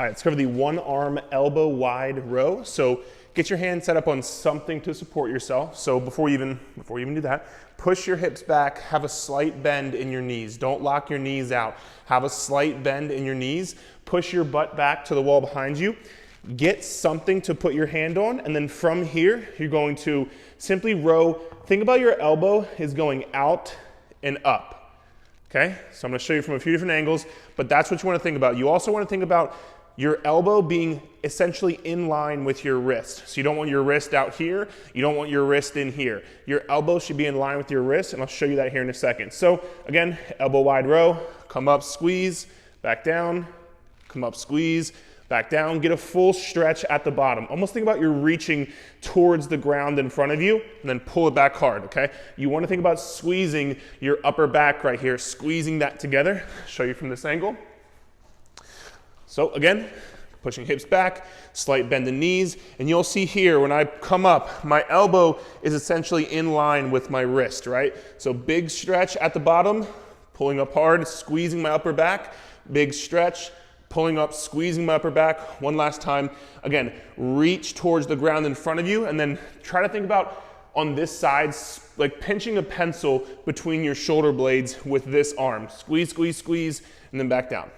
All right, let's cover the one arm elbow wide row. So get your hand set up on something to support yourself. So before you even do that, push your hips back, have a slight bend in your knees. Don't lock your knees out. Have a slight bend in your knees. Push your butt back to the wall behind you. Get something to put your hand on, and then from here, you're going to simply row. Think about your elbow is going out and up. Okay, so I'm going to show you from a few different angles, but that's what you want to think about. You also want to think about your elbow being essentially in line with your wrist. So you don't want your wrist out here, you don't want your wrist in here. Your elbow should be in line with your wrist, and I'll show you that here in a second. So again, elbow wide row, come up, squeeze, back down, come up, squeeze, back down. Get a full stretch at the bottom. Almost think about you're reaching towards the ground in front of you, and then pull it back hard, okay? You want to think about squeezing your upper back right here, squeezing that together. Show you from this angle. So again, pushing hips back, slight bend in knees, and you'll see here when I come up, my elbow is essentially in line with my wrist, right? So big stretch at the bottom, pulling up hard, squeezing my upper back, big stretch, pulling up, squeezing my upper back. One last time. Again, reach towards the ground in front of you, and then try to think about on this side, like pinching a pencil between your shoulder blades with this arm. Squeeze, squeeze, squeeze, and then back down.